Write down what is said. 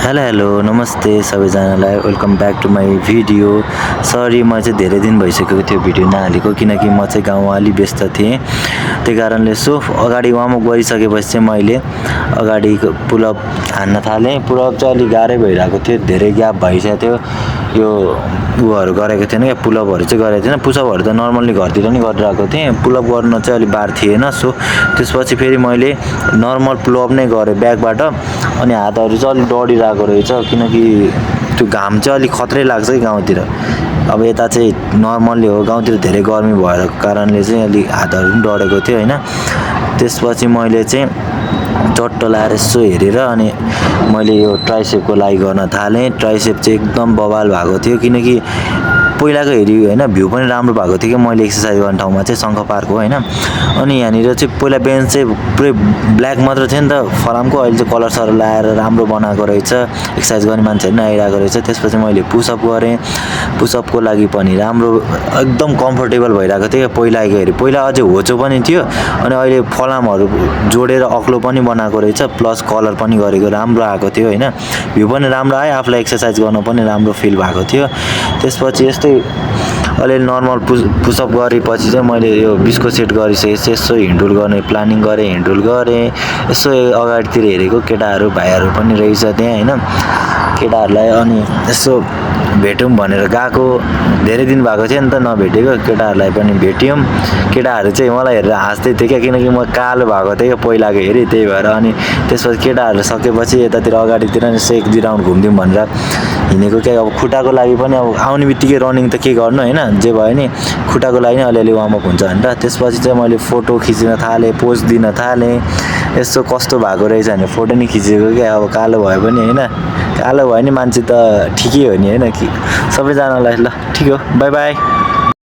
Hello hello नमस्ते सबैजनालाई welcome back to my video. Sorry म चाहिँ धेरै दिन भइसकेको थियो भिडियो नहालेको, किनकि म चाहिँ गाउँमा अलि व्यस्त थिएँ। त्यही कारणले अगाडि वार्मअप गरिसकेपछि चाहिँ मैले अगाडि पुलअप हान्न थालेँ। पुलअप चाहिँ अलिक गाह्रै भइरहेको थियो, धेरै ग्याप भइसकेको थियो। यो उयोहरू गरेको थिएन क्या, पुलअपहरू चाहिँ गरेको थिएन। पुसअपहरू त नर्मल्ली घरतिर नि गरिरहेको थिएँ, पुलअप गर्न चाहिँ अलिक बार थिएन। त्यसपछि फेरि मैले नर्मल पुलअप नै गरेँ ब्याकबाट। अनि हातहरू चाहिँ अलिक डढिरहेको रहेछ, किनकि त्यो घाम चाहिँ अलिक खत्रै लाग्छ कि गाउँतिर। अब यता चाहिँ नर्मल्ली हो, गाउँतिर धेरै गर्मी भएको कारणले चाहिँ अलिक हातहरू पनि डढेको थियो होइन। त्यसपछि मैले चाहिँ चट्ट लाएर यसो हेरेर अनि मैले यो ट्राइसेपको लागि गर्न थालेँ। ट्राइसेप चाहिँ एकदम बवाल भएको थियो, किनकि पहिलाको हेरी होइन भ्यू पनि राम्रो भएको थियो कि मैले एक्सर्साइज गर्ने ठाउँमा चाहिँ शङ्ख पार्क हो होइन। अनि यहाँनिर चाहिँ पहिला बेन्च चाहिँ पुरै ब्ल्याक मात्र थियो नि त फलामको, अहिले चाहिँ कलर सर लाएर राम्रो बनाएको रहेछ, एक्सर्साइज गर्ने मान्छेहरू पनि आइरहेको रहेछ। त्यसपछि मैले पुसअप गरेँ, पुसअपको लागि पनि राम्रो एकदम कम्फर्टेबल भइरहेको थियो पहिलाको हेरी। पहिला अझै होचो पनि थियो, अनि अहिले फलामहरू जोडेर अग्लो पनि बनाएको रहेछ, प्लस कलर पनि गरेको राम्रो आएको थियो होइन। भ्यू पनि राम्रो आयो, आफूलाई एक्सर्साइज गर्न पनि राम्रो फिल भएको थियो। त्यसपछि यस्तै अलिअलि नर्मल पुसअप गरेपछि चाहिँ मैले यो 20को सेट गरिसकेपछि यसो हिँडुल गर्ने प्लानिङ गरेँ, हिँडुल गरेँ। यसो अगाडितिर हेरेको केटाहरू भाइहरू पनि रहेछ त्यहाँ होइन, केटाहरूलाई अनि यसो भेटौँ भनेर गएको। धेरै दिन भएको थियो नि त नभेटेको, केटाहरूलाई पनि भेट्यौँ। केटाहरू चाहिँ मलाई हेरेर हाँस्दै थियो क्या, किनकि म कालो भएको थिएँ क्या पहिलाको हेरी, त्यही भएर। अनि त्यसपछि केटाहरू सकेपछि यतातिर अगाडितिर यसो 1-2 राउन्ड घुमिदिउँ भनेर हिँडेको क्या। अब खुट्टाको लागि पनि अब आउने बित्तिकै रनिङ त के गर्नु होइन, जे भयो नि खुट्टाको लागि नै अलिअलि वार्मअप हुन्छ भनेर। त्यसपछि चाहिँ मैले फोटो खिच्न थालेँ, पोज दिन थालेँ। यसो कस्तो भएको रहेछ भने फोटो नि खिचेको क्या। अब कालो भयो पनि होइन, कालो भयो नि मान्छे त ठिकै हो नि होइन कि सबैजनालाई। ल ठिक हो, बाई बाई।